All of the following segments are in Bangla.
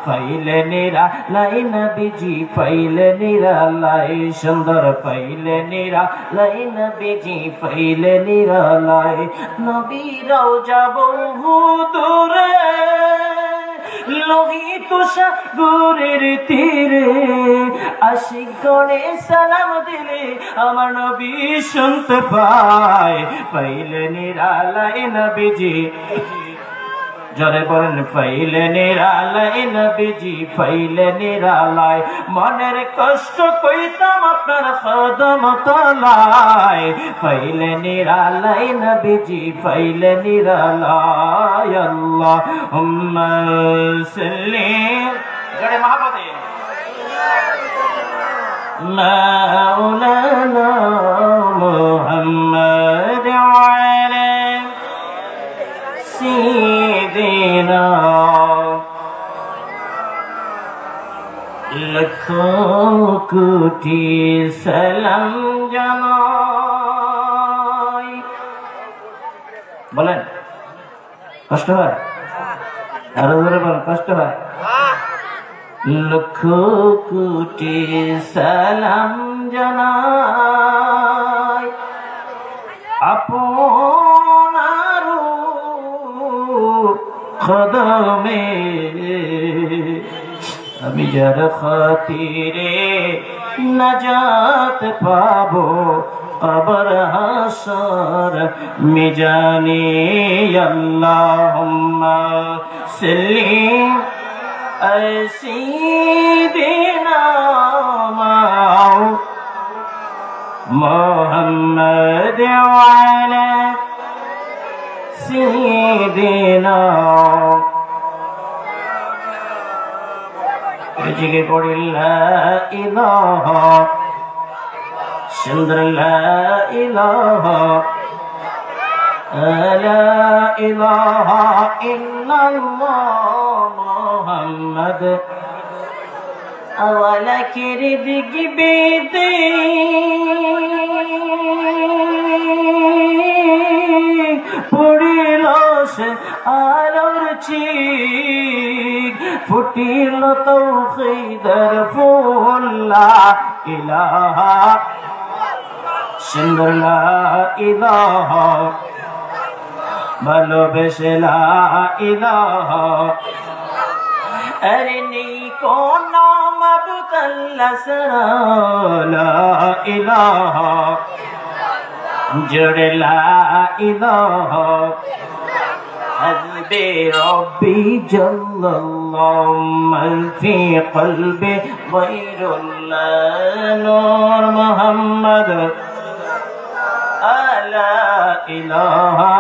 ফাইলে নিরা লাই নবীজি ফাইলে নিরা লাই সুন্দর ফাইলে নিরা লাই নবীজি ফাইলে নিরা লাই নবী রওজা বহু দূরে লোহিত সাগরের তীরে আশিক গণে সালাম দিলে আমার নবী শুনতে পায় ফাইলে নিরা লাই নবীজি জরে বলেন ফাইলে নিরালাই নবীজি ফাইলে নিরালাই মনের কষ্ট কইতাম আপনার কদম তলায় ফাইলে নিরালাই নবীজি ফাইলে নিরালাই আল্লাহুম্মা সাল্লি জরে মহব্বতে মাওলানা মুহাম্মদ ওয়ালা سيدنا لکھوں کوٹی سلام জানাই বলেন কষ্ট হয় আরো জোরে বলেন কষ্ট হয় লক্ষ কোটি সালাম জানাই আপনার কদমে আমি যার খাতিরে নাজাত পাবো কবর হাসর মিজানে আল্লাহুম্মা সাল্লি সাইয়্যিদিনা মুহাম্মদ ওয়া আলা سيدنا رجيك قول لا إله شندر لا إله لا إله إلا الله محمد أولا كردك بيدي পড়িল সে আলোর চিক ফুটিল তৌহিদের ফুল লা ইলাহা সুন্দর লা ইলাহা ভালোবেসে লা ইলাহা আরে নেই কোন মাবুদ আল্লাহ ছাড়া লা ইলাহা জড়ে লা ইলাহা হাসবি রব্বি জাল্লাল্লাহু মান ফি কলবি গায়রুল্লাহ নূর মুহাম্মদ লা ইলাহা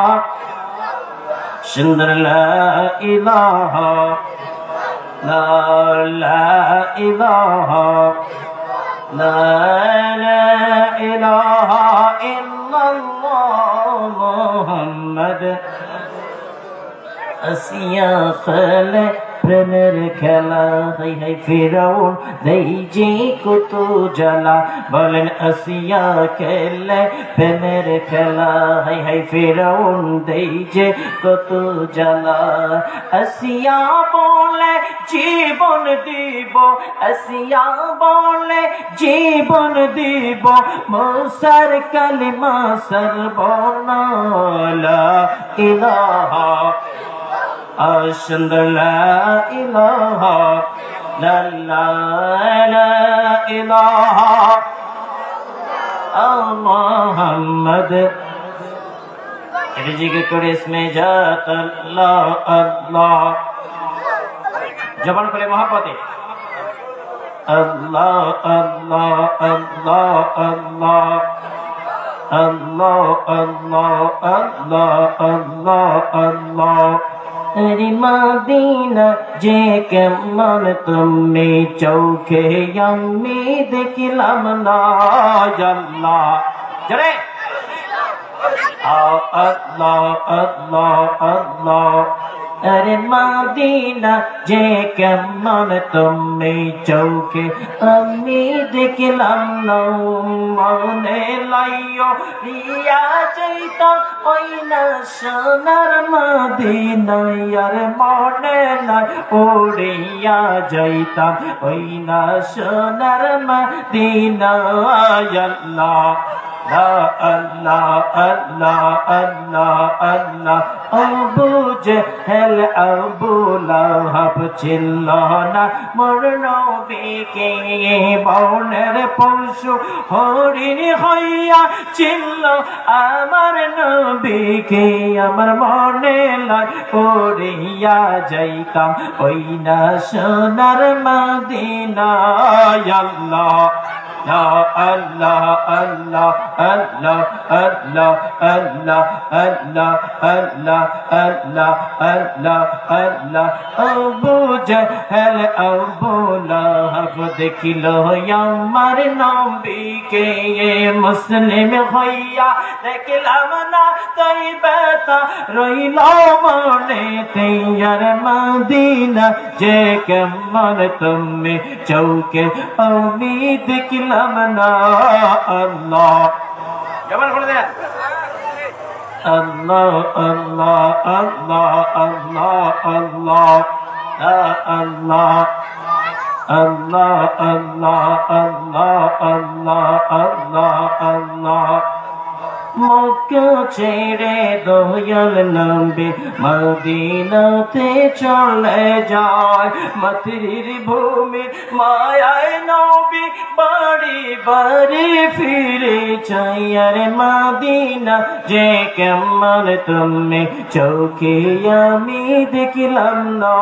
সুন্দর লা ইলাহা লা ইলাহা লা ইলাহা ইল্লাল্লাহ মুহাম্মদ আসিয়া খলে প্রেমের খেলা হাই হাই ফিরাউন দেই যে কত জ্বালা বলেন আসিয়া খেলে প্রেমের খেলা হাই হাই ফিরাউন দেই যে কত জ্বালা আসিয়া বলে জীবন দিব আসিয়া বলে জীবন দিব মুসার কালিমা সরবনা লা ইলাহা أشهد لا إله لا إله محمد رزق कर इसमें जात अल्लाह अल्लाह जबान खोले मोहब्बते अल्लाह अल्लाह अल्लाह अल्लाह अल्लाह अल्लाह अल्लाह अल्लाह अल्लाह मदीना जे केमन तुमने चौके यम्मी देखिलाम ना अल्लाह जरे अल्लाह अल्लाह अल्लाह अरे मदीना जे केमन तुम्हें चौके अम्मी देखलाम नौ मने लाइयो रिया चैता ओइना सोनार मदीना यार मने लाई उड़िया जाइताम ओइना सोनार मदीना अल्लाह ला अल्लाह अल्लाह अल्लाह अल्लाह अबू जहल अबू लहब चिल्लाना मोर नबीके बনের পশু হরিণ হইয়া চিল্ল আমার নবীকে আমার মনে লাই পড়িয়া যাইতাম ওই না সোনার মদিনা আল্লাহ لا الله الله الله الله الله الله الله الله الله الله أبو جهل أبو لهب देखिलो আমার নবীকে মুসলিম হইয়া দেখলাম না তাই ব্যথা রইল মনে তেয়ার মদিনা যে কেমন তুমি চৌকে আমি দেখলাম না আল্লাহ জবান বলে দেন আল্লাহ আল্লাহ আল্লাহ আল্লাহ আল্লাহ আল্লাহ Allah Allah Allah Allah Allah Allah Mecca ছেড়ে দয়াল নবী মদিনাতে চলে যায় মতির ভূমি মায়ায় নবী বাড়ি বাড়ি ফিরে যায় আরে মদিনা যে কেমন তুমি চোখে আমি দেখলাম না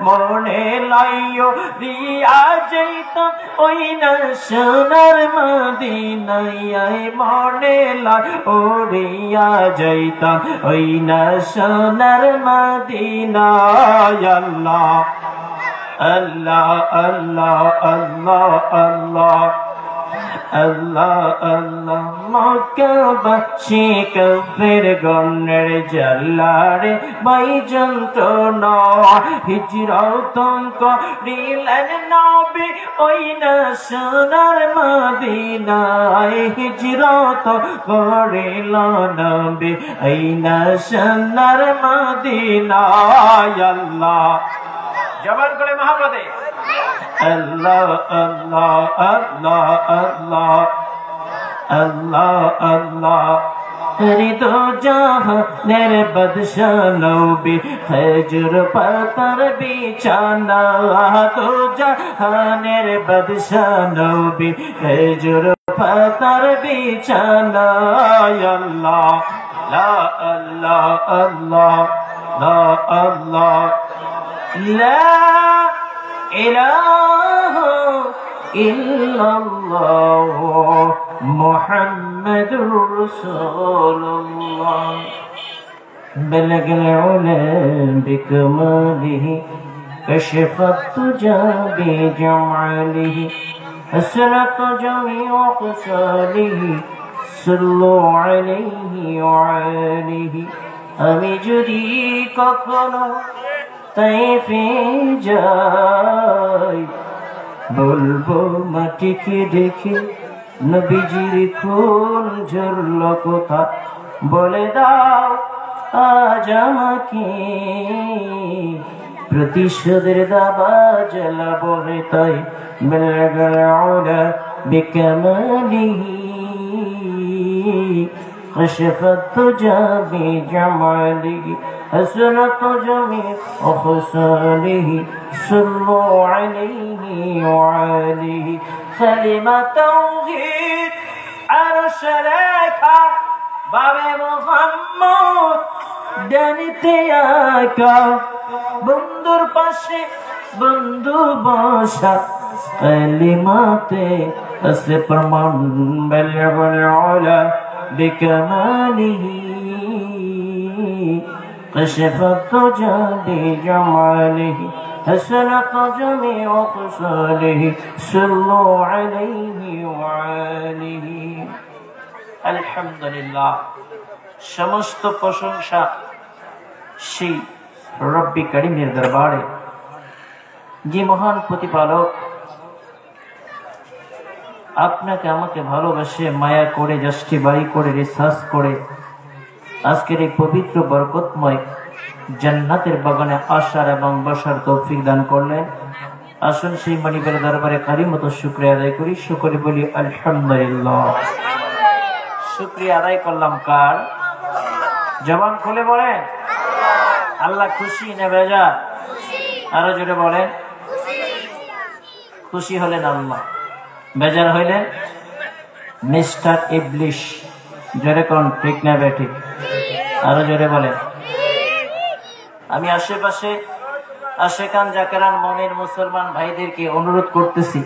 মনে লাইও দিয়া যাইতাম ওই না সোনার মদিনায় মনে লাই ওড়িয়া যাইতাম ওই না সোনার মদিনা আল্লাহ আল্লাহ আল্লাহ আল্লাহ আল্লাহ আল্লাহ আল্লাহ মক্কাবাসী কাফের গণের জালারে বাই যন্ত্রণা হিজরত করিলেন নবী ওই না সোনার মদিনায় হিজরত করিল নবী ওই না সোনার মদিনায় আল্লাহ জবান করে মহব্বতে Allah Allah Allah Allah Allah Allah রিদো জাহানের বাদশা নবী খেজুর পাতার বিছানা তো জাহানের বাদশা নবী খেজুর পাতার বিছানা আল্লাহ লা আল্লাহ আল্লাহ লা আল্লাহ লা ইলাহা ইল্লাল্লাহ মুহাম্মাদুর রাসূলুল্লাহ বালাগাল উলা বিকামালিহি কাশফাত তুজা বিজামালিহি আসরাত জামিউ কসালিহি সাল্লু আলাইহি ওয়া আলিহি আমি যদি কখনো তাইফে যাই বলবো মাটিকে দেখে নবীজির খুন ঝরল কোথা বলে দাও আজ আমাকে প্রতিশোধের দাবা জ্বালাবো তাই বালাগাল উলা বিকামালিহি كشفت الدجى بجماله حسنت جميع خصاله صلوا عليه وعليه كلمة توحيد عرش ركع باب محمد ডানিতে আঁকা বন্ধুর পাশে বন্ধু বসা কালিমাতে আছে প্রমাণ বালাগাল উলা বিকামালিহি كشفت الدجى بجماله حسنت جميع خصاله صلوا عليه وعليه الحمد لله সমস্ত প্রশংসা সেই রব্বি করিমের দরবারে, যে মহান প্রতিপালক আপনাকে আমাকে ভালোবাসে, মায়া করে, জাস্টিফাই করে, রিসার্চ করে আজকের এই পবিত্র বরকতময় জান্নাতের বাগানে আসার এবং বসার তৌফিক দান করলেন। আসুন সেই মালিকের দরবারে কারিমত শুকরিয়া আদায় করি। শুকরি বলি আলহামদুলিল্লাহ। শুকরিয়া আদায় করলাম কার? জবান খুলে বলেন আল্লাহ খুশি না বেজার? আরো জোরে বলেন খুশি হলেন আল্লাহ, বেজার হইলেন মিস্টার ইবলিশ। জোরে কোন ঠিক না বেঠিক? আরো জোরে বলেন। আমি আশেপাশে আশেকান জাকেরান মনের মুসলমান ভাইদেরকে অনুরোধ করতেছি,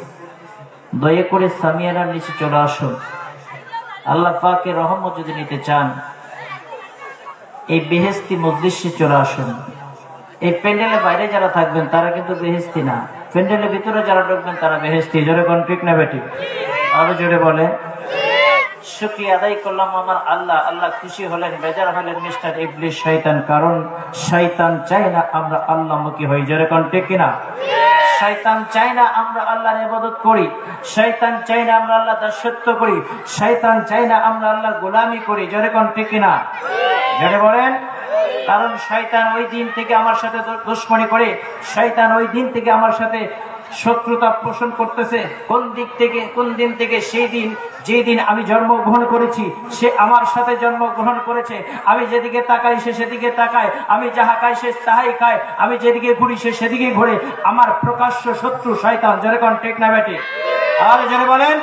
দয়া করে সামিয়ানার নিচে চলে আসুন। আল্লাহ পাকের রহমত যদি নিতে চান এই বেহেশতি মজলিসে চলে আসুন। এই প্যান্ডেলের বাইরে যারা থাকবেন তারা কিন্তু বেহেশতি না, প্যান্ডেলের ভিতরে যারা ঢুকবেন তারা বেহেশতি। জোরে কোন ঠিক না বেঠিক? আরো জোরে বলে। শুকরিয়া আদায় করলাম আমার আল্লাহ। আল্লাহ খুশি হলেন, বেজার হলেন মিস্টার ইবলিশ শয়তান। কারণ শয়তান চায় না আমরা আল্লাহমুখী হই। জোরে কোন ঠিক কিনা? শয়তান চায় না আমরা আল্লাহর ইবাদত করি, শয়তান চায় না আমরা আল্লাহর দাসত্ব করি, শয়তান চায় না আমরা আল্লাহর গোলামি করি। জোরে কোন ঠিক কিনা? জোরে বলেন। কারণ শয়তান ওই দিন থেকে আমার সাথে দুশমনি করে, শয়তান ওই দিন থেকে আমার সাথে শত্রুতা পোষণ করতেছে। কোন দিক থেকে? কোন দিন থেকে? সেই দিন যেদিন আমি জন্মগ্রহণ করেছি সে আমার সাথে জন্মগ্রহণ করেছে। আমি যেদিকে তাকাই সে সেদিকে তাকায়, আমি যাহা খাই সে তাহাই খায়, আমি যেদিকে ঘুরি সে সেদিকে ঘুরে। আমার প্রকাশ্য শত্রু শয়তান। জোরে কোন ঠিক না বেঠিক? আর জোরে বলেন।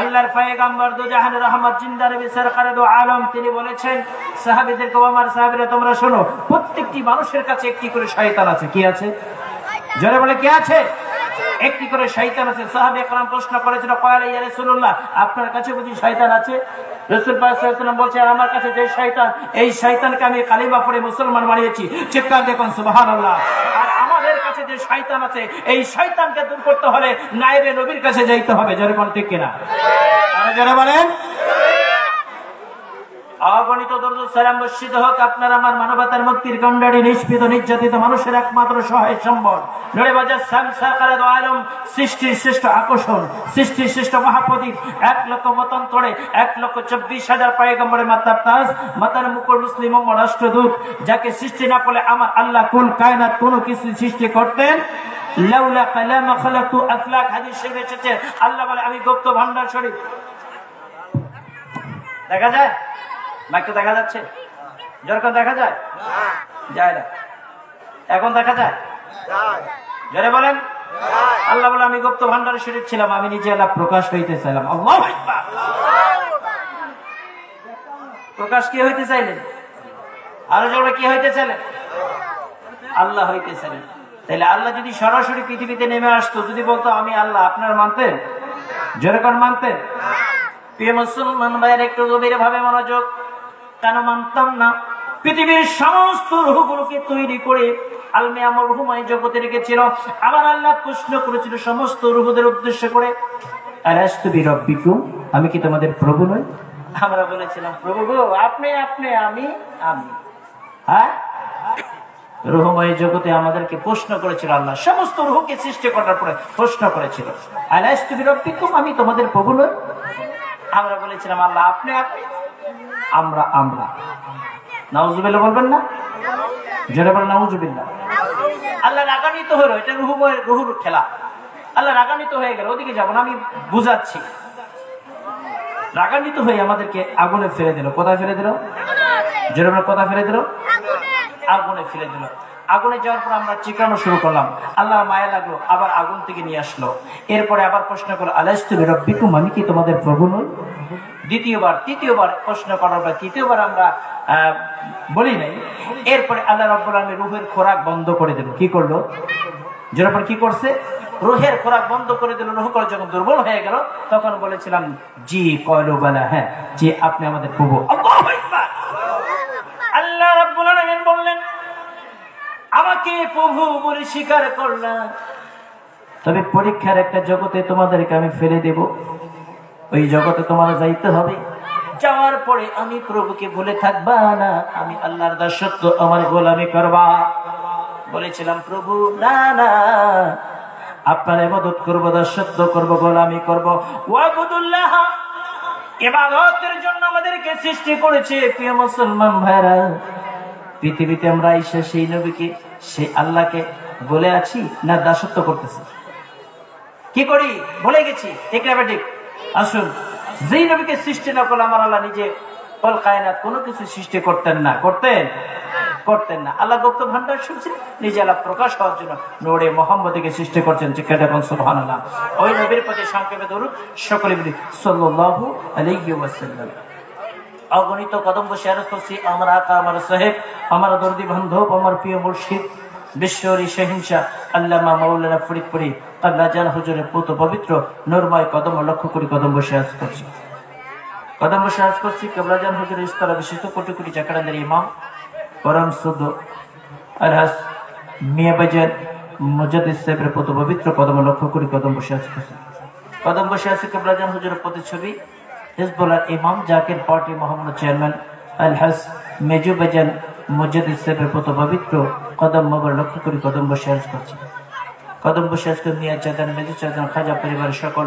আল্লাহর পয়গম্বর দু জাহানের রহমত জিন্দা নবী সরকারে দু আলম তিনি বলেছেন সাহাবীদেরকে, আমার সাহাবীরা তোমরা শোনো, প্রত্যেকটি মানুষের কাছে একটি করে শয়তান আছে। কি আছে? জোরে বলে কি আছে? একটি করে শয়তান আছে। সাহাবা একরাম প্রশ্ন করেছিল, ক্বালা ইয়া রাসূলুল্লাহ, আপনার কাছে বুঝি শয়তান আছে? রাসূল পাক সাল্লাল্লাহু আলাইহি ওয়াসাল্লাম বলছেন, আমার কাছে যে শয়তান, এই শয়তানকে আমি কালিমা পড়ে মুসলমান বানিয়েছি। চিৎকার দেখুন সুবহানাল্লাহ। আর আমাদের কাছে যে শয়তান আছে এই শয়তানকে দূর করতে হলে নায়েবে নবীর কাছে যাইতে হবে। জোরে কোন ঠিক কিনা? আরে জোরে বলেন। অগণিত দরুদ সালাম বর্ষিত হোক আপনার আমার মানবতার মুক্তির কাণ্ডারি, নিষ্পিত নির্যাতিত মানুষের একমাত্র সহায় সম্বল নূরে বাজার সামসাকারে দু আলম, সৃষ্টির শ্রেষ্ঠ আকর্ষণ, সৃষ্টির শ্রেষ্ঠ মহাপ্রদীপ, 1,00,000 মতান্তরে 1,24,000 পয়গম্বরের মাতার তাজ, মাতার মুকুট মুসলিম ও রাষ্ট্রদূত, যাকে সৃষ্টি না করলে আমার আল্লাহ কুল কায়নাত কোনো কিছু সৃষ্টি করতেন। লাউলা কালামা খালাকতু আফলাক, হাদিস শরীফে এসেছে আল্লাহ বলে আমি গুপ্ত ভান্ডার শরীফ। দেখা যায়? মাইকটা দেখা যাচ্ছে? যেরকম দেখা যায়? যায় না। এখন দেখা যায়? জোরে বলেন। আল্লাহ বলে আমি গুপ্ত ভান্ডারে শরীফ ছিলাম, আমি নিজে আল্লাহ প্রকাশ হইতে চাইলাম। আল্লাহু আকবার। প্রকাশ কি হইতে চাইলেন? আরো জোরে কি হইতে চাইলেন? আল্লাহ হইতে চাইলেন। তাহলে আল্লাহ যদি সরাসরি পৃথিবীতে নেমে আসতো, যদি বলতো আমি আল্লাহ, আপনার মানতেন? জোরে কোন মানতেন? প্রিয় মুসলমান ভাইয়ের একটু গভীর ভাবে মনোযোগ। কেন মানতাম না? পৃথিবীর সমস্ত রূহগুলোকে তৈরি করে আলমে আমর রূহময় জগতে রেখেছিল। আবার আল্লাহ প্রশ্ন করেছিল সমস্ত রূহদের উদ্দেশ্য করে, আলাস্তু বিরাব্বিকুম, আমি কি তোমাদের প্রভু নই? আমরা বলেছিলাম প্রভু গো আপনি, আপনি, আমি, আমি। হ্যাঁ, রূহময় জগতে আমাদেরকে প্রশ্ন করেছিল আল্লাহ, সমস্ত রূহকে সৃষ্টি করার পরে প্রশ্ন করেছিল, আলাস্তু বিরাব্বিকুম, আমি তোমাদের প্রভু নই? আমরা বলেছিলাম আল্লাহ আপনি, আপনি, আমরা, আমরা। নাউজুবিল্লাহ বলবেন না? জোরে বলেন নাউজুবিল্লাহ। আল্লাহ রাগান্বিত হলো, এটা রুহুর খেলা। আল্লাহ রাগান্বিত হয়ে গেল, ওদিকে যাবো না, আমি বুঝাচ্ছি। রাগান্বিত হয়ে আমাদেরকে আগুনে ফেলে দিল। কোথায় ফেলে দিল? জোরে বলেন কোথায় ফেলে দিল? আগুনে ফেলে দিল। আগুনে যাওয়ার পর আমরা চিকানো শুরু করলাম, আল্লাহ মায়া লাগলো, আবার আগুন থেকে নিয়ে আসলো। এরপরে আবার প্রশ্ন করলো, আলাস্তু বিরাব্বিকুম, আমি কি তোমাদের প্রভু নই? দ্বিতীয়বার, তৃতীয়বার প্রশ্ন করার পর তৃতীয়বার আমরা বলি নাই। এরপরে আল্লাহ রাব্বুল আলামিন রূহের খোরাক বন্ধ করে দিল। কি করলো? যেরকম কি করছে? রূহের খোরাক বন্ধ করে দিল। রূহ যখন দুর্বল হয়ে গেল তখন বলেছিলাম জি, কয়লো বলা, হ্যাঁ জি, আপনি আমাদের প্রভু। আল্লাহু আকবার। আল্লাহ রাব্বুল আলামিন বললেন, আমাকে প্রভু বলে স্বীকার করলাম, তবে পরীক্ষার একটা জগতে তোমাদেরকে আমি ফেলে দেব। ওই জগতে তোমার যাইতে হবে, যাওয়ার পরে আমি প্রভুকে ভুলে থাকবা না, আমি আল্লাহর দাসত্ব আমার গোলামি করবা। বলেছিলাম প্রভু না না, আপনার ইবাদত করব, দাসত্ব করব, গোলামি করব। ওয়াবুদুল্লাহ, ইবাদতের জন্য আমাদেরকে সৃষ্টি করেছে। প্রিয় মুসলমান ভাইরা, পৃথিবীতে আমরা এসে সেই নবীকে, সেই আল্লাহকে বলে আছি না দাসত্ব করতেছি? কি করি? ভুলে গেছি। ঠিক না ঠিক? আসুন, যেই নবীকে সৃষ্টি না করলে আমার আল্লাহ নিজে কল কায়নাত কোনো কিছু সৃষ্টি করতেন না। করতেন না। আল্লাহ গুপ্ত ভান্ডার শুনছেন, নিজে আল্লাহ প্রকাশ হওয়ার জন্য নূরে মুহাম্মদকে সৃষ্টি করছেন। সুবহানাল্লাহ। ওই নবীর প্রতি সংক্ষেপে দরুদ সকলে বলি সাল্লাল্লাহু আলাইহি ওয়াসাল্লাম। অগণিত কদম বসে আরজ করছি আমার আকা, আমার সাহেব, আমার দর্দি বান্ধব, আমার প্রিয় মুর্শিদ বিশ্বরী সহিংসা আল্লামা মাওলানা ফরিদপুরি আল্লাহ জান হুজুরের পুত পবিত্র নূরময় কদম লক্ষ্য করি কদম বসে আরজ করছি। কেবলা জান হুজুরের ইস্তরা বিশিষ্ট কোটি কোটি চাকরাদের ইমাম পরম সুদ আলহাস মিয়া বাজার মুজাদ্দিদ সাহেবের পুত পবিত্র কদম লক্ষ্য করি কদম বসে আরজ করছি। কদম বসে আছে কেবলা জান হুজুরের প্রতিচ্ছবি হিজবুল্লাহ ইমাম জাকির পার্টি মোহাম্মদ চেয়ারম্যান আলহাস মেজু বাজান মুজাদ্দিদ সাহেবের পুত পবিত্র কদম মোবারক লক্ষ্য করি কদম বসে আরজ করছি। কদম বসে আজকে মিয়া চাঁদান মেজু চাঁদান খাজা পরিবারের সকল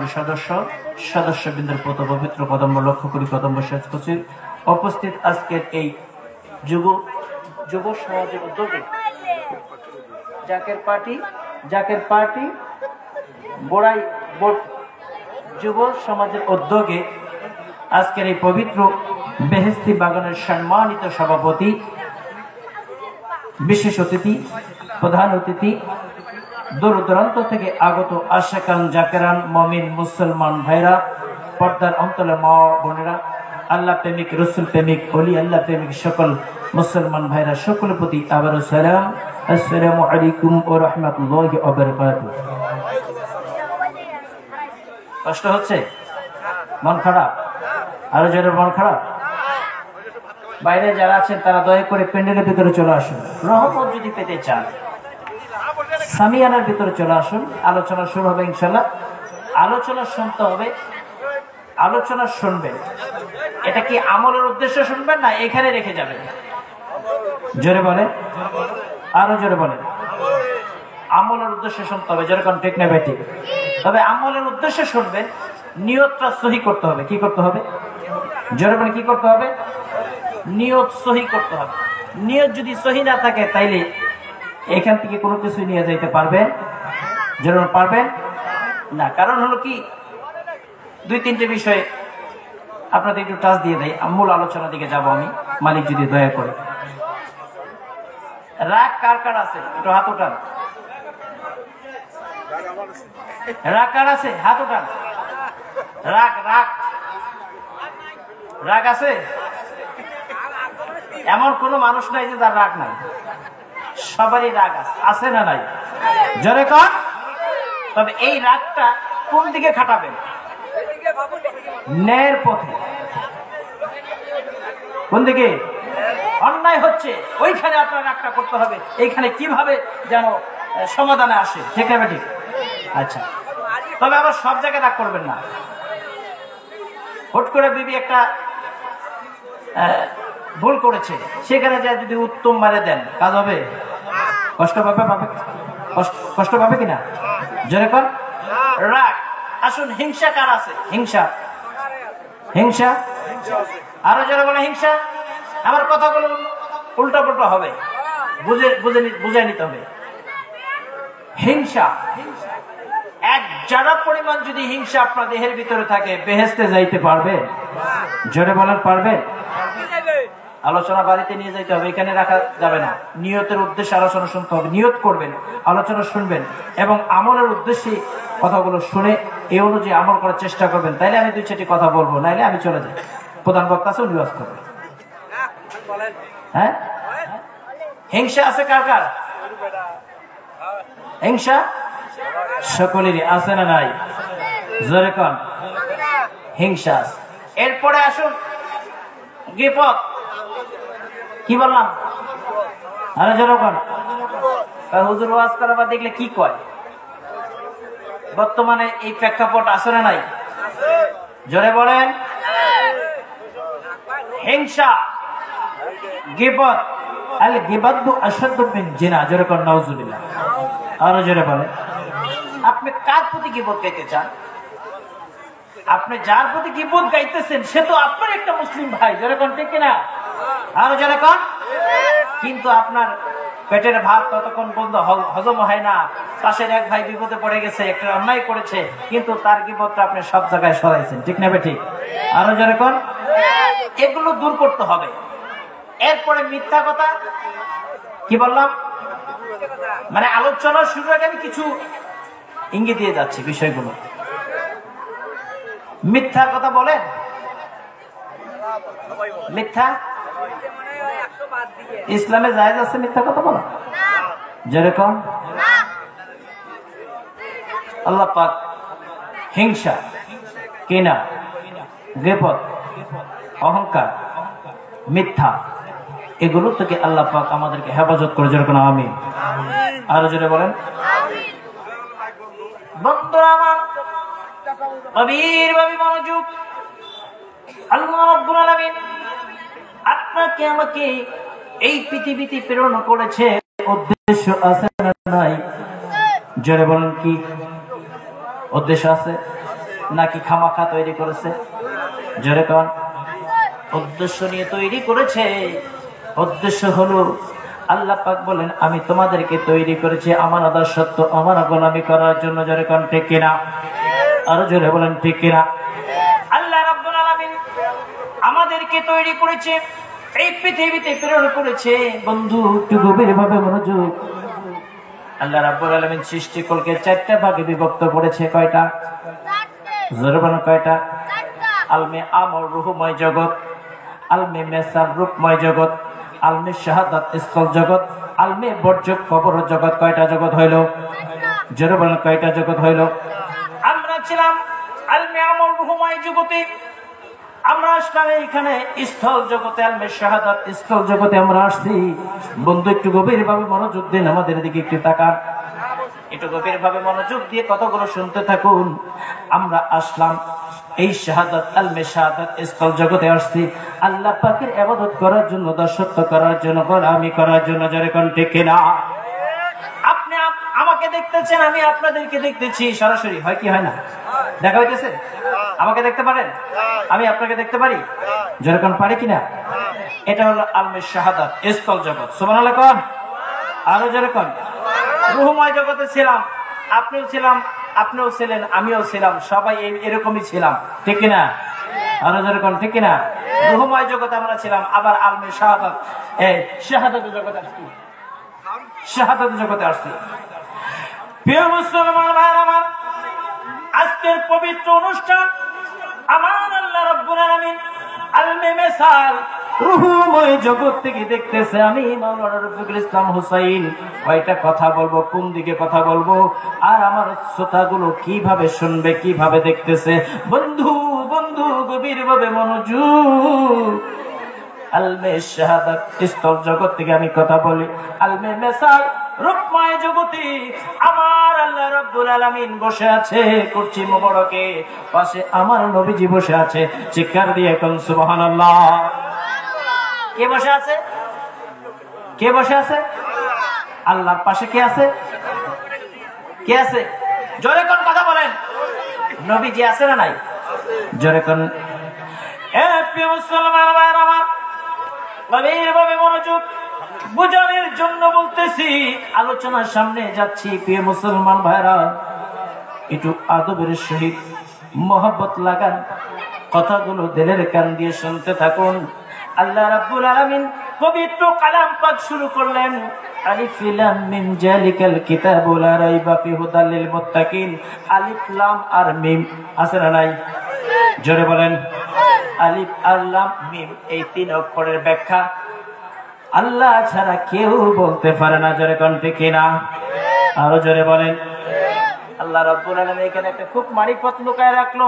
সদস্যবৃন্দের পুত পবিত্র কদম লক্ষ্য করি কদম বসে আরজ করছি। উপস্থিত আজকের এই যুব সমাজের উদ্যোগে জাকের পার্টি বোড়াই বোর্ড যুব সমাজের উদ্যোগে আজকের এই পবিত্র বেহেস্তি বাগানের সম্মানিত সভাপতি, বিশেষ অতিথি, প্রধান অতিথি, দূর দূরান্ত থেকে আগত আশাকান জাকেরান মমিন মুসলমান ভাইরা, পর্দার অন্তলে মা বোনেরা, আল্লাহ প্রেমিক, রসুল প্রেমিক, ওলি আল্লাহ প্রেমিক সকল মুসলমান ভাইরা, সকলের প্রতি আবারও সালাম। আসসালামু আলাইকুম ওয়া রাহমাতুল্লাহি ওয়া বারাকাতুহু। কষ্ট হচ্ছে? মন খারাপ? আরো জোরে মন খারাপ? বাইরে যারা আছেন তারা দয়া করে প্যান্ডেলের ভিতরে চলে আসুন। রহমত যদি পেতে চান সামিয়ানার ভিতরে চলে আসুন। আলোচনা শুরু হবে ইনশাআল্লাহ। আলোচনা শুনতে হবে, আলোচনা শুনবেন। এটা কি আমলের উদ্দেশ্যে শুনবেন না এখানে রেখে যাবেন? জোরে বলেন, আরো জোরে বলেন। আমলের উদ্দেশ্যে শুনতে হবে, যেরকম ঠিক না ঠিক। তবে আমলের উদ্দেশ্যে শুনবেন, নিয়তটা সহি করতে হবে। কি করতে হবে? জোরে বলেন, কি করতে হবে? নিয়ত সহি করতে হবে। নিয়ত যদি সহি না থাকে তাইলে এখান থেকে কোনো কিছু নিয়ে যাইতে পারবেন? যেরকম পারবেন না। কারণ হলো কি, দুই তিনটে বিষয়ে আপনাদের একটু টাচ দিয়ে দেয়, মূল আলোচনার দিকে যাব আমি, মালিক যদি দয়া করে। রাগ কার কার আছে? একটু হাত উঠান। রাগ কার আছে? হাত উঠান। রাগ রাগ রাগ আছে? এমন কোন মানুষ নাই যে তার রাগ নাই, সবারই রাগ আছে না নাই? জোরে কর। তবে এই রাগটা কোন দিকে খাটাবেন? ন্যায়ের পথে। কোন দিকে অন্যায় হচ্ছে ওইখানে আপনার রাগটা করতে হবে। এইখানে কিভাবে যেন সমাধানে আসে, ঠিক আছে? ঠিক। আচ্ছা, তবে আবার সব জায়গায় রাগ করবেন না। হুট করে বিবি একটা ভুল করেছে, সেখানে যা যদি উত্তম মারে দেন, কাজ হবে? কষ্ট পাবে কিনা? জোরে কর। রাগ। আসুন, হিংসা কার আছে? হিংসা আরো জোরে বলে হিংসা। আমার কথাগুলো উল্টা পুল্টা হবে, বুঝে নিতে হবে। হিংসা এক যারা পরিমাণ যদি হিংসা আপনার দেহের ভিতরে থাকে, বেহেশতে যাইতে পারবে? জোরে বলেন, পারবে? আলোচনা বাড়িতে নিয়ে যাইতে হবে, এখানে রাখা যাবে না। নিয়তের উদ্দেশ্যে আলোচনা শুনতে হবে। নিয়ত করবেন, আলোচনা শুনবেন এবং আমলের উদ্দেশ্যে কথাগুলো শুনে এই অনুযায়ী আমল করার চেষ্টা করবেন। তাইলে আমি দুই চারটি কথা বলবো, নাইলে আমি চলে যাই। প্রধান বক্তা আছে, উনি ওয়াজ করবেন। হ্যাঁ, হিংসা আছে কার কার? হিংসা সকলেরই আছে না নাই? জোরে কন। হিংসা। এরপরে আসুন গীবত। কি বললাম? আরে জোরে কন। হুজুর ওয়াজ করা বা দেখলে কি কয়? বর্তমানে এই প্রেক্ষাপট আছে না নাই? জোরে বলেন। হিংসা, গীবত। আল গীবাতু আশাদ্দু মিন জিনা, জোরে কোন নাউজুবিল্লাহ। আরো জোরে বলেন। আপনি কার প্রতি গীবত গাইতে চান? আপনি যার প্রতি গীবত গাইতেছেন সে তো আপনার একটা মুসলিম ভাই, জোরে কোন ঠিক কিনা? আরো জোরে কোন। কিন্তু আপনার পেটের ভাত ততক্ষণ পর্যন্ত হজম হয় না। পাশের এক ভাই বিপদে পড়ে গেছে, একটা অন্যায় করেছে, কিন্তু তার গীবতটা আপনি সব জায়গায় সরাইছেন, ঠিক না ঠিক? আরো জোরে কোন। এগুলো দূর করতে হবে। এরপরে মিথ্যা কথা, কি বললাম, মানে আলোচনার শুরু আগে আমি কিছু ইঙ্গিত দিয়ে যাচ্ছি বিষয়গুলো। মিথ্যা কথা বলেন, মিথ্যা ইসলামে জায়েজ আছে মিথ্যা কথা বলা? যেরকম আল্লাহ পাক হিংসা, কিনা, গীবত, অহংকার, মিথ্যা, এগুলো থেকে আল্লাহ পাক আমাদেরকে হেফাজত করে, যেরকম আমিন। আরো জোরে বলেন। বন্ধুরা আমার, গভীরভাবে মনোযোগ। আল্লাহ রাব্বুল আলামিন আপনাকে আমাকে এই পৃথিবীতে প্রেরণ করেছে, উদ্দেশ্য আছে না নাই? জোরে বলেন। কি উদ্দেশ্য আছে নাকি খামাখা তৈরি করেছে? জোরে কোন। উদ্দেশ্য নিয়ে তৈরি করেছে। উদ্দেশ্য হলো আল্লাহ পাক বলেন আমি তোমাদেরকে তৈরি করেছি আমার আদর্শত্ব, আমার গোলামি করার জন্য, জোরে কোন ঠিক কিনা? আরো জোরে বলেন ঠিক কিনা? আল্লাহ রাব্বুল আলামিন আমাদেরকে তৈরি করেছে, এই পৃথিবীতে প্রেরণ করেছে। বন্ধু একটু গভীরভাবে মনোযোগ। আল্লাহ রাব্বুল আলামিন সৃষ্টিকুলকে 4টা ভাগে বিভক্ত করেছে। কয়টা? জোরে বলেন কয়টা? আলমে আমর রূহময় জগৎ, আলমে মেসার রূপময় জগৎ, আলমে শাহাদাত স্থল জগৎ, আলমে বর্জক কবর জগৎ। কয়টা জগৎ হইল? জোরে বলেন কয়টা জগৎ হইল? আমরা ছিলাম আলমে আমর রূহময় জগতে, আমরা আসলাম এখানে স্থল জগতে, আলমে শাহাদাত স্থল জগতে আমরা আসছি। বন্ধু একটু গভীরভাবে মনোযোগ দিন, আমাদের দিকে একটু তাকান, একটু গভীরভাবে মনোযোগ দিয়ে কথাগুলো শুনতে থাকুন। আমরা আসলাম এই শাহাদাত, আলমে শাহাদাত স্থল জগতে আসছি আল্লাহ পাকের ইবাদত করার জন্য, দাসত্ব করার জন্য, গোলামি করার জন্য, যারা কোন ঠিক কিনা? আপনি আমাকে দেখতেছেন, আমি আপনাদেরকে দেখতেছি, সরাসরি হয় কি হয় না? দেখা হইতেছে? আমাকে দেখতে পারেন, আমি আপনাকে দেখতে পারি, যেরকম পারি কিনা? এটা হলো আলমে শাহাদাত স্থল জগৎ। সুবহানাল্লাহ কোন। আরো যেরকম রূহময় জগতে ছিলাম, আপনিও ছিলাম, আপনিও ছিলেন, আমিও ছিলাম, সবাই এরকমই ছিলাম, ঠিক কিনা? আরো যেরকম ঠিক কিনা? রূহময় জগতে আমরা ছিলাম, আবার আলমে শাহাদাত, এই শাহাদাত জগতে আসছি, শাহাদাত জগতে আসছি। প্রিয় মুসলমান ভাইরা আমার, আজকের পবিত্র অনুষ্ঠান আমার আল্লাহ রাব্বুল আলামিন আলমে মেসাল রূহময় জগৎ থেকে দেখতেছে। আমি মাওলানা রফিকুল ইসলাম হুসাইন কয়টা কথা বলবো, কোন দিকে কথা বলবো, আর আমার শ্রোতাগুলো কিভাবে শুনবে, কিভাবে দেখতেছে। বন্ধু বন্ধু গভীরভাবে মনোযোগ। আলমে শাহাদাত স্থল জগৎ থেকে আমি কথা বলি, আলমে মেসাল রূপময় জগতে আমার আল্লাহ রাব্বুল আলামিন বসে আছে কুরসি মোবারকে, পাশে আমার নবীজি বসে আছে। চিৎকার দিয়ে কোন সুবহানাল্লাহ। কে বসে আছে? কে বসে আছে? আল্লাহর পাশে কে আছে? কে আছে? জোরে কোন কথা বলেন। নবীজি আছে না নাই? জোরে কোন। এ প্রিয় মুসলমান ভাইরা আমার, গভীরভাবে মনোযোগ বুঝানোর জন্য বলতেছি, আলোচনার সামনে যাচ্ছি। প্রিয় মুসলমান ভাইরা, একটু আদবের সহিত মহব্বত লাগান, কথাগুলো দিলের কান দিয়ে শুনতে থাকুন। আল্লাহ রাব্বুল আলামিন পবিত্র কালাম পাক শুরু করলেন, আলিফ লাম মিম জালিকাল কিতাবু লা রাইবা ফিহি হুদাল লিল মুত্তাকিন। আলিফ লাম আর মিম আছে না নাই? জোরে বলেন। আলিফ আর লাম মিম, এই 3 অক্ষরের ব্যাখ্যা আল্লাহ ছাড়া কেউ বলতে পারে না, জোরে কোন ঠিক কিনা? আরো জোরে বলেন। আল্লাহ রাব্বুল আলামিন এখানে একটা খুব মারিফত লুকায় রাখলো,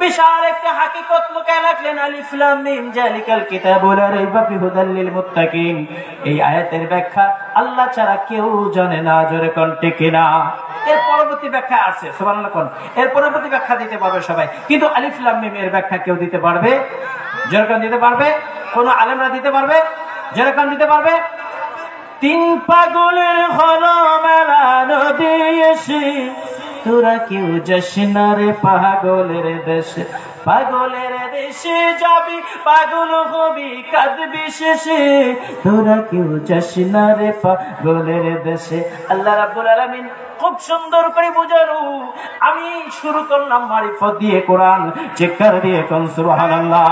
বিশাল একটা হাকিকত লুকায় রাখলেন। আলিফ লাম মিম জালিকাল কিতাবু লা রাইবা ফিহি হুদাল লিল মুত্তাকিন। এই আয়াতের ব্যাখ্যা আল্লাহ ছাড়া কেউ জানে না, জোরে কোন ঠিক কিনা? এর পরবর্তী ব্যাখ্যা আছে, সুবহানাল্লাহ কোন। এর পরবর্তী ব্যাখ্যা দিতে পারবে সবাই, কিন্তু আলিফ লাম মিম এর ব্যাখ্যা কেউ দিতে পারবে? জোরে কোন দিতে পারবে? কোন আলেমরা দিতে পারবে? যেরকম দিতে পারবে? তিন পাগলের হলো মেলা নদী এসে, তোরা কেউ যাস না রে পাগলের দেশে। পাগলের দেশে যাবি পাগল হবি কাঁদবি শেষে, তোরা কেউ যাস না রে পাগলের দেশে। আল্লাহ রাব্বুল আলামিন খুব সুন্দর করে বোঝানো। আমি শুরু করলাম মারিফত দিয়ে, কোরআন চিৎকার দিয়ে কোন সুবহানাল্লাহ।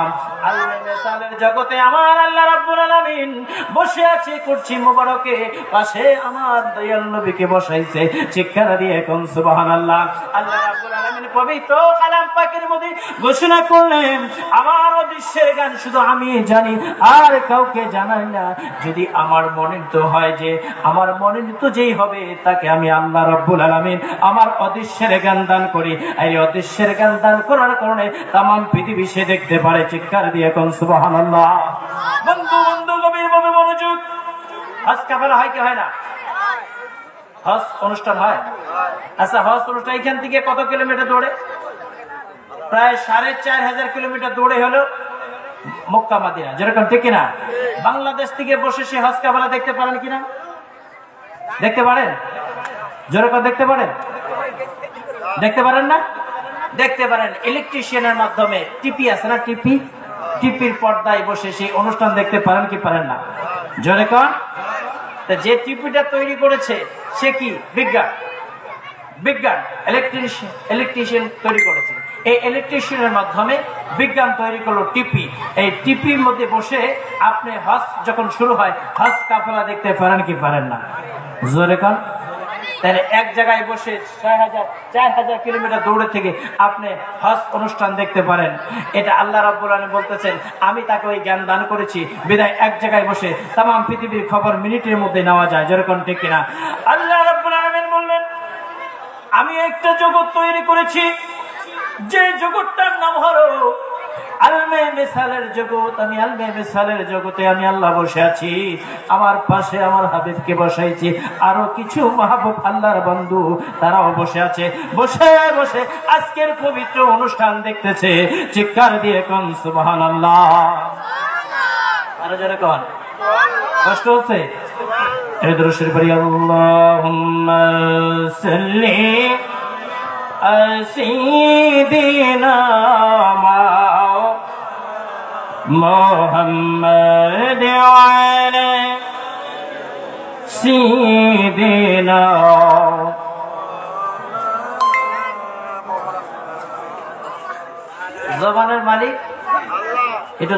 আল্লাহ মিসালের জগতে আমার আল্লাহ রাব্বুল আলামিন বসে আছে কুরসি মুবারকে, পাশে আমার দয়াল নবীকে বসাইছে, চিৎকার দিয়ে কোন সুবহানাল্লাহ। আল্লাহ রাব্বুল আলামিন পবিত্র কালাম পাকের মধ্যে ঘোষণা করলেন, আমার অদৃশ্যের গান শুধু আমি জানি, আর কাউকে জানাই না। যদি আমার মনোনীত হয়, যে আমার মনোনীত যেই হবে তাকে আমি আল্লাহ রাব্বুল আলামিন আমার অদৃশ্যের জ্ঞান দান করি। এই অদৃশ্যের জ্ঞান দান করার কারণে তামাম পৃথিবী সে দেখতে পারে, চিৎকার দিয়ে কোন সুবহানাল্লাহ। বন্ধু বন্ধু গভীরভাবে মনোযোগ। হজ কাফেলা হয় কি হয় না? হজ অনুষ্ঠান হয়। আচ্ছা, হজ অনুষ্ঠান এখান থেকে কত কিলোমিটার দৌড়ে? প্রায় 4500 কিলোমিটার দৌড়ে হলো মক্কা মদিনা, যেরকম ঠিক কিনা? বাংলাদেশ থেকে বসে সে হজ কাফেলা দেখতে পারেন কিনা? দেখতে পারেন? যেরকম দেখতে পারেন? দেখতে পারেন না? দেখতে পারেন ইলেকট্রিশিয়ানের মাধ্যমে। টিপি আছে না, টিপি? টিপির পর্দায় বসে সেই অনুষ্ঠান দেখতে পারেন কি পারেন না? যেরকম যে টিপিটা তৈরি করেছে সে কি? বিজ্ঞান। বিজ্ঞান ইলেকট্রিশিয়ান তৈরি করেছে। এই ইলেকট্রিশিয়ানের মাধ্যমে বিজ্ঞান তৈরি করলো টিপি। এই টিপির মধ্যে বসে আপনি হজ যখন শুরু হয়, হজ কাফেলা দেখতে পারেন কি পারেন না? যেরকম তাহলে এক জায়গায় বসে 4000 কিলোমিটার দৌড়ে থেকে আপনি হজ অনুষ্ঠান দেখতে পারেন। এটা আল্লাহ রাব্বুল আলামিন বলতেছেন, আমি তাকে ওই জ্ঞান দান করেছি, বিধায় এক জায়গায় বসে তামাম পৃথিবীর খবর মিনিটের মধ্যে নেওয়া যায়, যেরকম ঠিক কিনা? আল্লাহ রাব্বুল আলামিন বললেন, আমি একটা জগৎ তৈরি করেছি, যে জগৎটার নাম হলো আলমে মিসালের জগৎ। আমি আলমে মিসালের জগতে আমি আল্লাহ বসে আছি, আমার পাশে আমার হাবিবকে বসাইছি, আরো কিছু মাহবুব আল্লাহর বন্ধু তারাও বসে আছে। বসে বসে আজকের পবিত্র অনুষ্ঠান দেখতেছে, চিৎকার দিয়ে কোন সুবহানাল্লাহ। আরো জোরে কোন। কষ্ট হচ্ছে? এই দরুদ পড়ি, আল্লাহুম্মা সাল্লি সাইয়্যিদিনা মুহাম্মাদ আলা সাইয়্যিদিনা। জবানের মালিক এটা।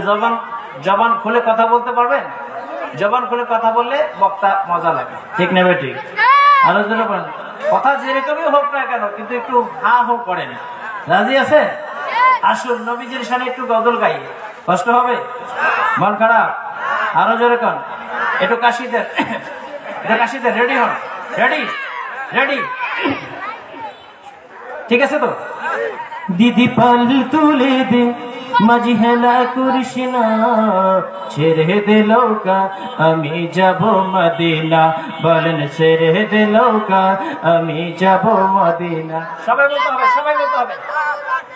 জবান খুলে কথা বলতে পারবেন? জবান খুলে কথা বললে বক্তা মজা লাগে, ঠিক নেবে? ঠিক। আরো জোরে বলেন। কথা যেরকমই হোক না কেন, কিন্তু একটু হা হো করেন। রাজি আছে? আসুন নবীজির শানে একটু গজল গাই। কষ্ট হবে? মন খারাপ? আরো জোরে কোন। একটু কাশি দেন, একটু কাশি দেন। রেডি হন। রেডি রেডি ঠিক আছে তো? দিদি পাল তুলে দে, মাঝি হেলা করিস না, ছেড়ে দে নৌকা আমি যাব মদিনা। বলেন ছেড়ে দে নৌকা আমি যাব মদিনা। সবাই বলতে হবে, সবাই বলতে হবে,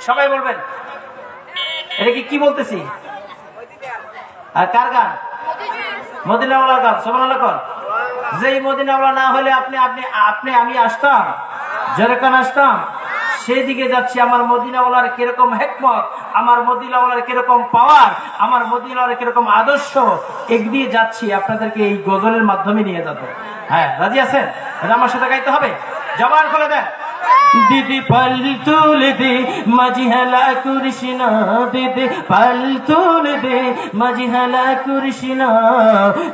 সবাই বলবেন। এটা কি বলতেছি? আর কার গান? মদিনাওয়ালার গান। সুবহানাল্লাহ কোন। যেই মদিনাওয়ালা না হলে আমি আসতাম, যেরকম আসতাম সেই দিকে যাচ্ছি। আমার মদিনাওয়ালার কিরকম হিকমত, আমার মদিনাওয়ালার কিরকম পাওয়ার, আমার মদিনাওয়ালার কিরকম আদর্শ, এগিয়ে যাচ্ছি আপনাদেরকে এই গজলের মাধ্যমে নিয়ে যাব। হ্যাঁ, রাজি আছেন? আমার সাথে গাইতে হবে। জবান খুলে দেন। দিদি পাল তুলে দে, মাঝি হেলা করিস না, দিদি পাল তুলে দে, মাঝি হেলা করিস না,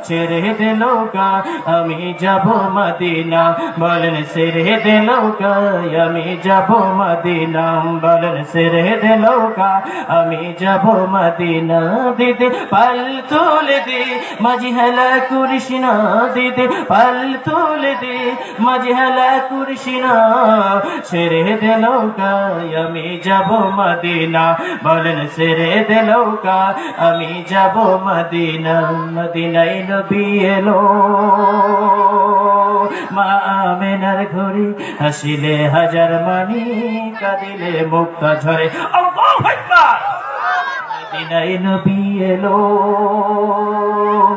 ছেড়ে দে নৌকা আমি যাব মদিনা। বলেন ছেড়ে দে নৌকা আমি যাব মদিনা। বলেন ছেড়ে দে নৌকা আমি যাব মদিনা। দিদি পাল তুলে দে, মাঝি হেলা করিস না, দিদি পাল তুলে দে, মাঝি হেলা করিস না, ছেড়ে দে নৌকা আমি যাব মদিনা। বলেন ছেড়ে দে নৌকা আমি যাব মদিনা। মদিনায় নবী এলো, মা আমেনার ঘরে হাসিলে হাজার মানি, কাঁদিলে মুক্তা ঝরে। আল্লাহু আকবার। মদিনায় নবী এলো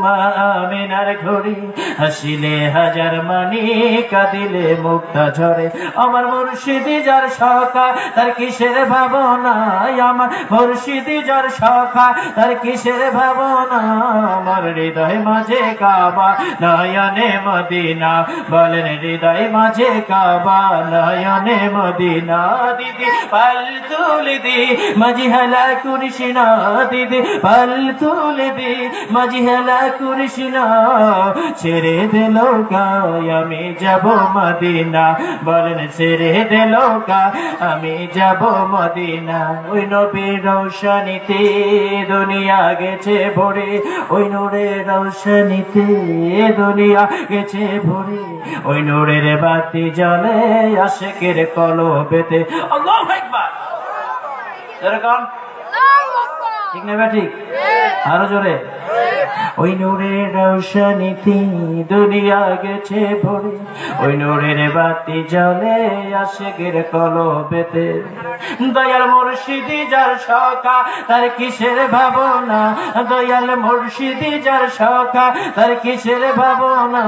মা আমিনার ঘড়ি হাসিলে হাজার মানি কাঁদিলে মুক্তা ঝরে আমার মুর্শিদি যার সখা তার কিসের ভাবনা আমার মুর্শিদি যার সখা তার কিসের ভাবনা আমার হৃদয় মাঝে কাবা নয়নে মদিনা বলেন হৃদয় মাঝে কাবা নয়নে মদিনা দিদি পাল তুলে দি মাঝি হেলা করিস না দিদি পাল তুলে দি মাঝি হেলা করিস না ছেড়ে দিল গায় আমি যাব মদিনা বলেন ছেড়ে দিল গায় আমি যাব মদিনা ওই নবীর রৌশনীতে দুনিয়া গেছে ভরে ওই নূরের রৌশনীতে দুনিয়া গেছে ভরে ওই নূরের বাতি জ্বলে আশিকের কলবেতে আল্লাহু আকবার এরকম ঠিক না ঠিক আরো জোরে ওই নূরের রৌশনীতে দুনিয়া গেছে ভরে ওই নূরের বাতি জ্বলে আশিকের কলবেতে দয়াল মুর্শিদি যার সখা তার কিসের ভাবনা দয়াল মুর্শিদি যার সখা তার কিসের ভাবনা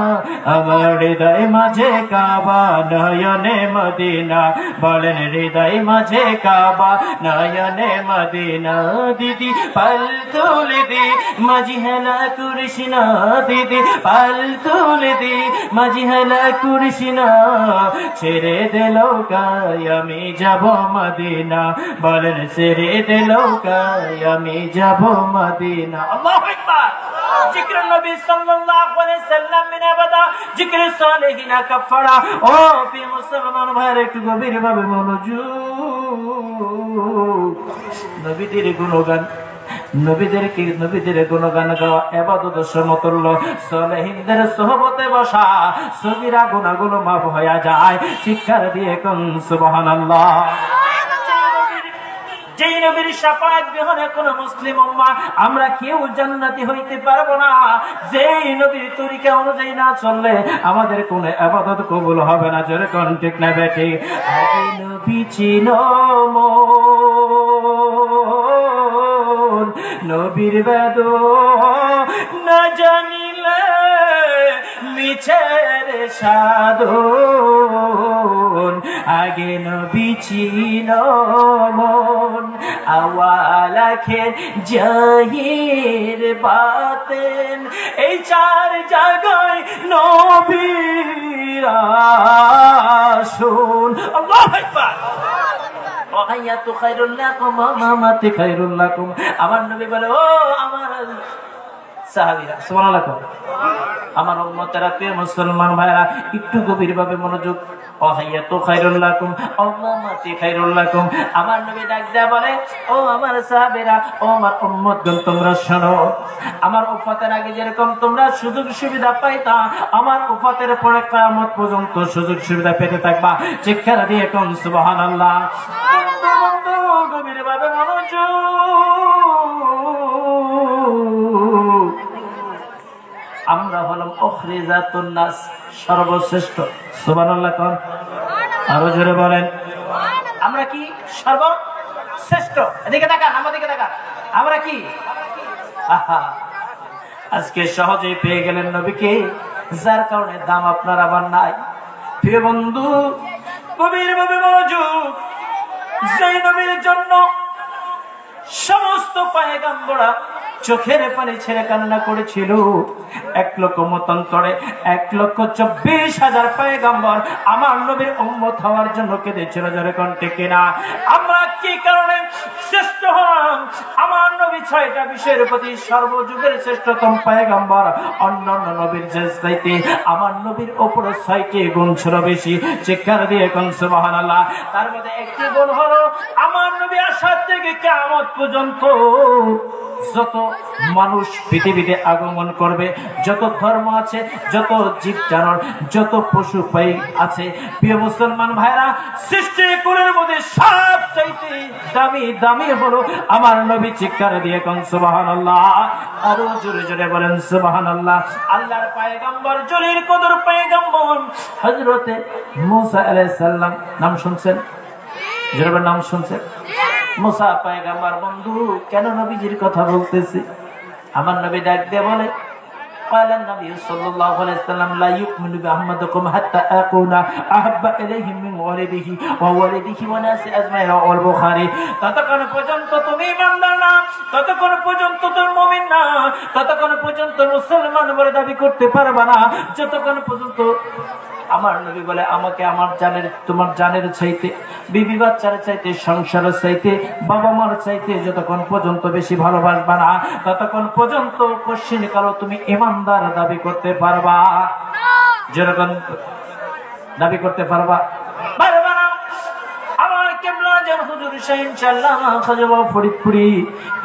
আমার হৃদয় মাঝে কাবা নয়নে মদিনা বলেন হৃদয় মাঝে কাবা নয়নে মদিনা দিদি পাল তুলে দি মাঝি হেলা করিস না দিদি পাল তুলে দি মাঝি হেলা করিস না ছেড়ে দিল গায় আমি যাব মদিনা বলেন ছেড়ে দিল গায় আমি যাব মদিনা আল্লাহু আকবার জিক্র নবী সাল্লাল্লাহু আলাইহি সাল্লাম মিনা বাদা জিক্র সালেহিনা কাফারা ও পি মুসলমান ভাইরা একটু গভীর ভাবে মনোযোগ নবীদের গুণগান নবীদের গুণগান গাওয়া ইবাদত সমতুল্য সালেহিনদের সোহবতে বসা সগীরা গুনাহগুলো মাফ হয়ে যায় চিৎকার দিয়ে কোন সুবহানাল্লাহ যেই নবীর শাফাআত বিহীন কোন মুসলিম উম্মাহ আমরা কেউ জান্নাতি হইতে পারবো না যেই নবীর তরিকা অনুযায়ী না চললে আমাদের কোন ইবাদত কবুল হবে না জোরে কোন ঠিক না বেঠিক আগে নবী চিনো নবীর বেদ না জানিলে মিছের সাধন আগে নবী চিনো মন আওয়ালাখের জাহির বাতেন এই চার জায়গায় নবীর আসন আল্লাহু আকবার ওয়াহায়াতু খায়রুল লাকুম ওয়া মামাতু খায়রুল লাকুম আমার নবী বলে ও আমার সাহাবীরা সুবহানাল্লাহ আমার উম্মতেরা প্রিয় মুসলমান ভাইরা একটু গভীরভাবে মনোযোগ ওয়াহায়াতু খায়রুল লাকুম ওয়া মামাতু খায়রুল লাকুম আমার নবী ডাক দেয়া বলে ও আমার সাহাবীরা ও আমার উম্মতগণ তোমরা শোনো আমার উফাতের আগে যেরকম তোমরা সুযোগ সুবিধা পাইতা আমার উফাতের পরে কিয়ামত পর্যন্ত সুযোগ সুবিধা পেতে থাকবা চিৎকার দিয়ে কোন সুবহানাল্লাহ গভীরভাবে মনোযোগ আমরা হলাম উখরিজাতুন নাস সর্বশ্রেষ্ঠ সুবহানাল্লাহ কোন আরো জোরে বলেন আমরা কি সর্বশ্রেষ্ঠ এদিকে তাকান আমার দিকে তাকান আমরা কি আহা আজকে সহজেই পেয়ে গেলেন নবীকে যার কারণে দাম আপনার আবার নাই প্রিয় বন্ধু গভীরভাবে মনোযোগ যেই নবীর জন্য সমস্ত পয়গম্বররা চোখের পানি ছেড়ে কান্না করেছিল 1,00,000 মতান্তরে 1,24,000 পয়গম্বর আমার নবীর উম্মত হওয়ার জন্য কেঁদেছিল জোরে কোন ঠিক কিনা আমরা কি কারণে শ্রেষ্ঠ হলাম আমার নবী 6টা বিষয়ের প্রতি সর্বযুগের শ্রেষ্ঠতম পয়গম্বর অন্যান্য নবীর চাইতে আমার নবীর উপরে 6টি গুণ ছিল বেশি চিৎকার দিয়ে কোন সুবহানাল্লাহ তার মধ্যে একটি গুণ হলো আমার নবী আসার থেকে কিয়ামত পর্যন্ত যত মানুষ পৃথিবীতে আগমন করবে যত ধর্ম আছে যত জীব জানোয়ার যত পশু পাখি আছে প্রিয় মুসলমান ভাইরা সৃষ্টি কুলের মধ্যে সবচাইতে দামি হলো আমার নবী চিৎকার দিয়ে কোন সুবহানাল্লাহ আরো জোরে জোরে বলেন সুবহানাল্লাহ আল্লাহর পয়গম্বর জলিল কদর পয়গম্বর হযরতে মুসা আলাইহিস সালাম নাম শুনছেন যারা নাম শুনছেন মুসা পয়গম্বর বন্ধু কেন নবীজির কথা বলতেছি? আমার নবী ডাক দিয়ে বলে قال النبي صلى الله عليه وسلم لا يؤمن بأحمدكم حتى أكون أحب إليه من والده ووالده والناس أجمعين والبخاري ততক্ষণ পর্যন্ত তুমি ইমানদার না, ততক্ষণ পর্যন্ত তুমি মুমিন না, ততক্ষণ পর্যন্ত মুসলমান বলে দাবি করতে পারবে না যতক্ষণ পর্যন্ত আমার নবী বলে আমাকে আমার জানের তোমার জানের চাইতে, বিবি বাচ্চার চাইতে, সংসারের চাইতে, বাবা মার চাইতে যতক্ষণ পর্যন্ত বেশি ভালোবাসবা না ততক্ষণ পর্যন্ত কশিন কালো তুমি ইমানদার দাবি করতে পারবা। যেরকম দাবি করতে পারবা পারবা না। আমার কেবলা জান হুজুর শাহ ইনশাআল্লাহ খাজা ফরিদপুরি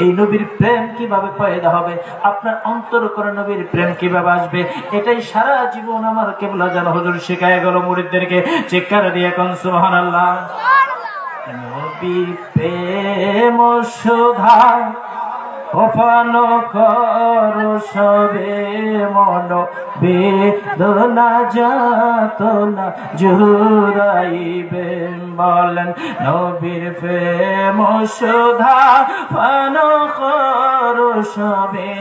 এই নবীর প্রেম কিভাবে পয়দা হবে, আপনার অন্তর করে নবীর প্রেম কিভাবে আসবে, এটাই সারা জীবন আমার কেবলা জান হুজুর শেখায় গেল মুরিদদেরকে। চিৎকার দিয়ে কোন সুবহানাল্লাহ। নবীর প্রেম সুধা অফান কর সবে মন বেদনা যাতনা জুড়াইবে। বলেন নবীর প্রেম সুধা পান কর সবে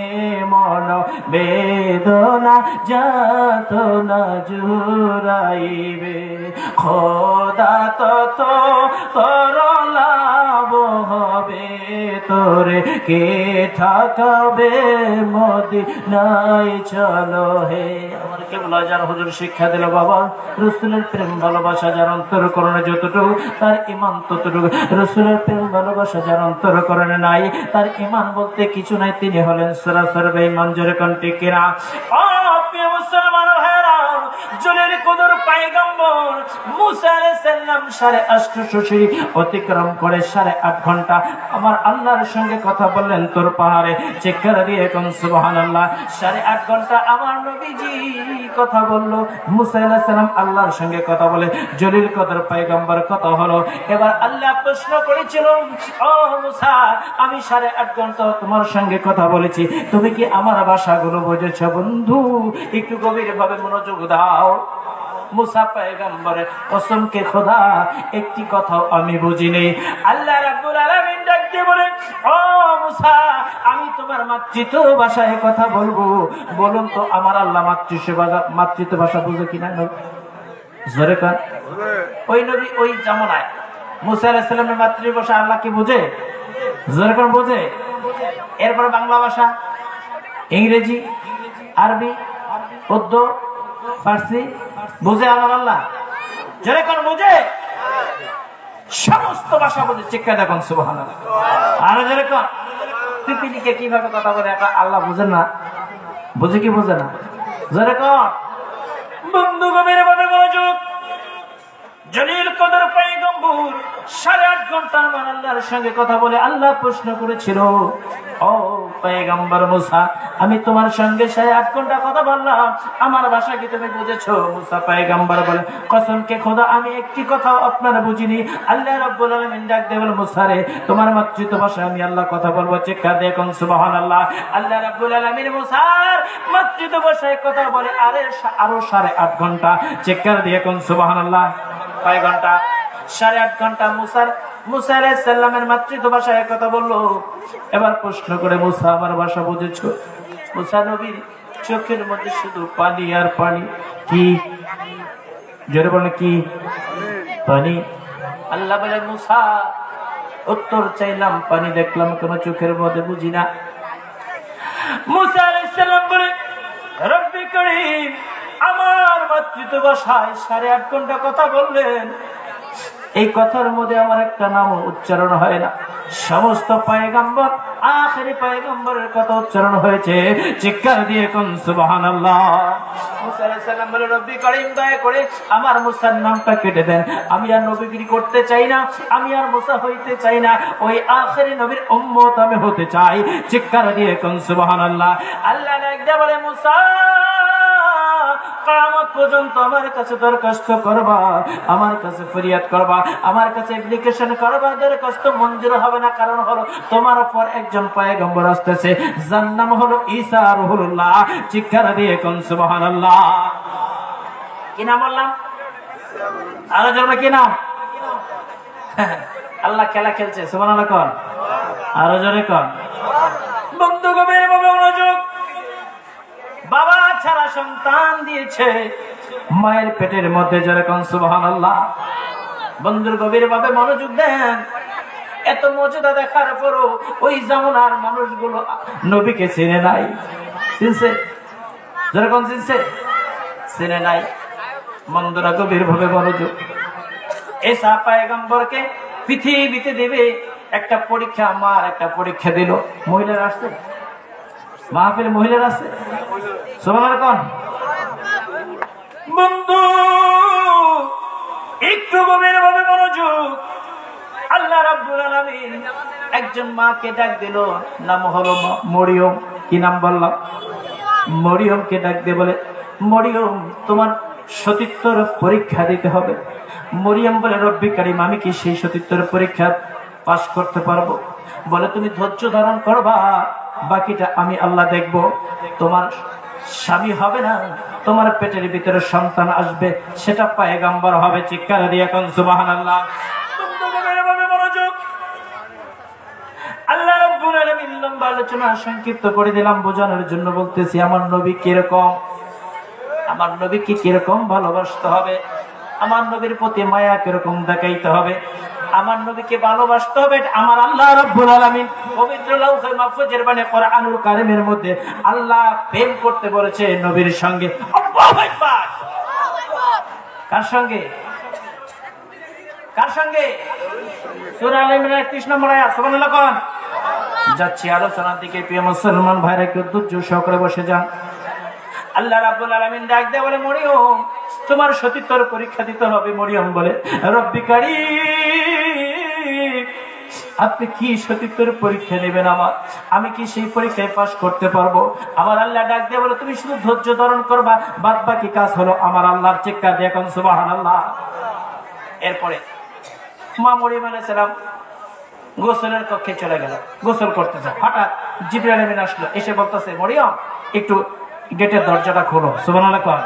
মন বেদনা যাতনা জুড়াইবে। খোদা তত তোর লাভ হবে তোরে কে ঠাকাবে মদিনায় চলো হে। আমার কেবলা জান হুজুর শিক্ষা দিল বাবা রাসূলের প্রেম ভালোবাসা যার অন্তর করণে যতটুকু তার ঈমান ততটুকু। রাসূলের প্রেম ভালোবাসা যার অন্তর করণে নাই তার ঈমান বলতে কিছু নাই, তিনি হলেন সরাসরি বেঈমান। জোরে কোন ঠিক কিনা? প্রিয় মুসলমান ভাইরা, জলিল কদর পয়গম্বর মুসা আলাইহিস সালাম 850 সিঁড়ি অতিক্রম করে 8.5 ঘন্টা আমার আল্লাহর সঙ্গে কথা বললেন তোর পাহাড়ে। চিৎকার দিয়ে কোন সুবহানাল্লাহ। 8.5 ঘন্টা আমার নবীজি কথা বলল, মুসা আলাইহিস সালাম আল্লাহর সঙ্গে কথা বলে জলিল কদর পয়গম্বর কথা হলো। এবার আল্লাহ প্রশ্ন করেছিল, ও মুসা আমি 8.5 ঘন্টা তোমার সঙ্গে কথা বলেছি, তুমি কি আমার ভাষাগুলো বুঝেছো? বন্ধু একটু গভীর ভাবে মনোযোগ দাও। মুসা পয়গম্বরের কসমকে খোদা একটি কথাও আমি বুঝিনি। আল্লাহ রাব্বুল আলামিন ডাক দিয়ে বলেন, ও মুসা আমি তোমার মাতৃত্ব ভাষায় কথা বলবো। বলুন তো আমার আল্লাহ মাতৃত্ব ভাষা বুঝে কিনা? জোরে কান। ওই নবী ওই জামানায় মুসা আলাইহিস সালামের মাতৃভাষা আল্লাহ কি বুঝে? জোরে কান বুঝে। এরপর বাংলা ভাষা, ইংরেজি, আরবি, উর্দু, ফার্সি বুঝে আমার আল্লাহ? জোরে কোন বুঝে? সমস্ত ভাষা বুঝে। চিৎকার দেখুন সুবহানাল্লাহ। আর জোরে কোন পিপিলিকে কিভাবে কথা বলে আল্লাহ বুঝেন না? বুঝে কি বুঝে না? জোরে কোন বন্ধু গভীর ভাবে মনোযোগ। জলিল কদর পয়গম্বর 8.5 ঘন্টা আমার আল্লাহর সঙ্গে কথা বলে আল্লাহ প্রশ্ন করেছিল, ও পয়গম্বর মুসা আমি তোমার সঙ্গে 8.5 ঘন্টা কথা বললাম, আমার ভাষা কি তুমি বুঝেছো? মুসা পয়গম্বর বলে, কসমকে খোদা আমি একটি কথাও আপনারা বুঝিনি। আল্লাহ রাব্বুল আলামিন ডাক দিয়ে বলে, মুসা রে তোমার মাতৃত্ব ভাষায় আমি আল্লাহ কথা বলবো। চিৎকার দিয়ে কোন সুবহানাল্লাহ। আল্লাহ রাব্বুল আলামিন মুসার মাতৃত্ব ভাষায় কথা বলে আরো 8.5 ঘন্টা। চিৎকার দিয়ে কোন সুবহানাল্লাহ। কয় ঘন্টা? 8.5 ঘন্টা মুসা আলাইহিস সালামের মাতৃত্ব ভাষায় কথা বললো। এবার প্রশ্ন করে, মুসা আমার ভাষা বুঝেছো? মুসা নবীর চোখের মধ্যে শুধু পানি আর পানি। কি? জোরে বলে কি? পানি। আল্লাহ বলে, মুসা উত্তর চাইলাম, পানি দেখলাম, কোন চোখের মধ্যে বুঝি না। মুসা আলাইহিস সালাম বলে, রব্বি করিম আমার মাতৃত্ব ভাষায় 8.5 ঘন্টা কথা বললেন, এই কথার মধ্যে আমার একটা নাম উচ্চারণ হয় না। সমস্ত পয়গম্বর আখেরি পয়গম্বরের কথা উচ্চারণ হয়েছে। চিৎকার দিয়ে কোন সুবহানাল্লাহ। মুসা আলাইহিস সালাম বলে, রব্বি করিম দয়া করে আমার মুসার নামটা কেটে দেন, আমি আর নবীগিরি করতে চাই না, আমি আর মুসা হইতে চাই না, ওই আখেরি নবীর উম্মত আমি হতে চাই। চিৎকার দিয়ে কোন সুবহানাল্লাহ। আল্লাহ একদা বলে, মুসা কিয়ামত পর্যন্ত আমার কাছে দরখাস্ত করবা, আমার কাছে ফরিয়াদ করবা, আমার কাছে অ্যাপ্লিকেশন করবা, দরখাস্ত মঞ্জুর হবে না। কারণ হলো তোমার উপর একজন পয়গম্বর আসতেছে, যার নাম হলো ঈসা রুহুল্লাহ। চিৎকার দিয়ে কোন সুবহানাল্লাহ। কি নাম বললাম? আরো জোরে কি নাম? আল্লাহ খেলা খেলছে, সুবহানাল্লাহ কোন, আরো জোরে কোন। বন্ধু গভীর ভাবে মনোযোগ। বাবা ছাড়া সন্তান দিয়েছে মায়ের পেটের মধ্যে, জোরে কোন সুবহানাল্লাহ। বন্ধুর গভীর ভাবে মনোযোগ দেন। এত মর্যাদা দেখার পরও ওই জামানার মানুষগুলো নবীকে চিনে নাই। চিনছে? জোরে কোন চিনছে? চিনে নাই। বন্ধুরা গভীর ভাবে মনোযোগ। এসা পয়গম্বরকে পৃথিবীতে দেবে একটা পরীক্ষা, মার একটা পরীক্ষা দিল। মহিলারা আসছে মাহফিলে, মহিলারা আছে, সুবহানাল্লাহ কোন। বন্ধু একটু গভীর ভাবে মনোযোগ। আল্লাহ রাব্বুল আলামিন একজন মাকে ডাক দিল, নাম হলো মরিয়ম। কি নাম বললাম? মরিয়মকে ডাক দিয়ে বলে, মরিয়ম তোমার সতীত্বর পরীক্ষা দিতে হবে। মরিয়ম বলে, রব্বি কারীম আমি কি সেই সতীত্বর পরীক্ষা পাশ করতে পারবো? বলে, তুমি ধৈর্য ধারণ করবা, বাকিটা আমি আল্লাহ দেখব। তোমার স্বামী হবে না, তোমার পেটের ভিতরে সন্তান আসবে, সেটা পয়গম্বর হবে। চিৎকার দিয়ে কোন সুবহানাল্লাহ। আল্লাহ রাব্বুল আলামিন লম্বা আলোচনা সংক্ষিপ্ত করে দিলাম বোঝানোর জন্য বলতেছি, আমার নবী কিরকম, আমার নবীকে কিরকম ভালোবাসতে হবে, আমার নবীর প্রতি মায়া কিরকম দেখাইতে হবে, আমার নবীকে ভালোবাসতে হবে। আমার আল্লাহ রাব্বুল আলামিন পবিত্র লাউহে মাহফুজের বাণী কোরআনুল কারীমের মধ্যে আল্লাহ প্রেম করতে বলেছে নবীর সঙ্গে। আল্লাহু আকবার। কার সঙ্গে? কার সঙ্গে? সূরা আলে ইমরানের 31 নম্বর আয়াত, সুবহানাল্লাহ কোন। যাচ্ছি আলোচনার দিকে। প্রিয় মুসলমান ভাইরা, একটু ধৈর্য সহকারে বসে যান। আল্লাহ রাব্বুল আলামিন ডাক দিয়ে বলে, মরিয়ম তোমার সতীত্বর পরীক্ষা দিতে হবে। মরিয়ম বলে, রব্বি কারীম আপনি কি সতীত্বর পরীক্ষা নেবেন আমার? আমি কি সেই পরীক্ষায় পাশ করতে পারবো? আমার আল্লাহ ডাক দিয়ে বলে, তুমি শুধু ধৈর্য ধারণ করবা, বাদ বাকি কাজ হলো আমার আল্লাহর। চিৎকার দিয়ে কোন সুবহানাল্লাহ। এরপরে মা মরিয়ম আলাইহিস সালাম গোসলের কক্ষে চলে গেল, গোসল করতেছে। হঠাৎ জিবরাইল আমিন আসলো, এসে বলতেছে, মরিয়ম একটু গেটের দরজাটা খোলো। সুবহানাল্লাহ।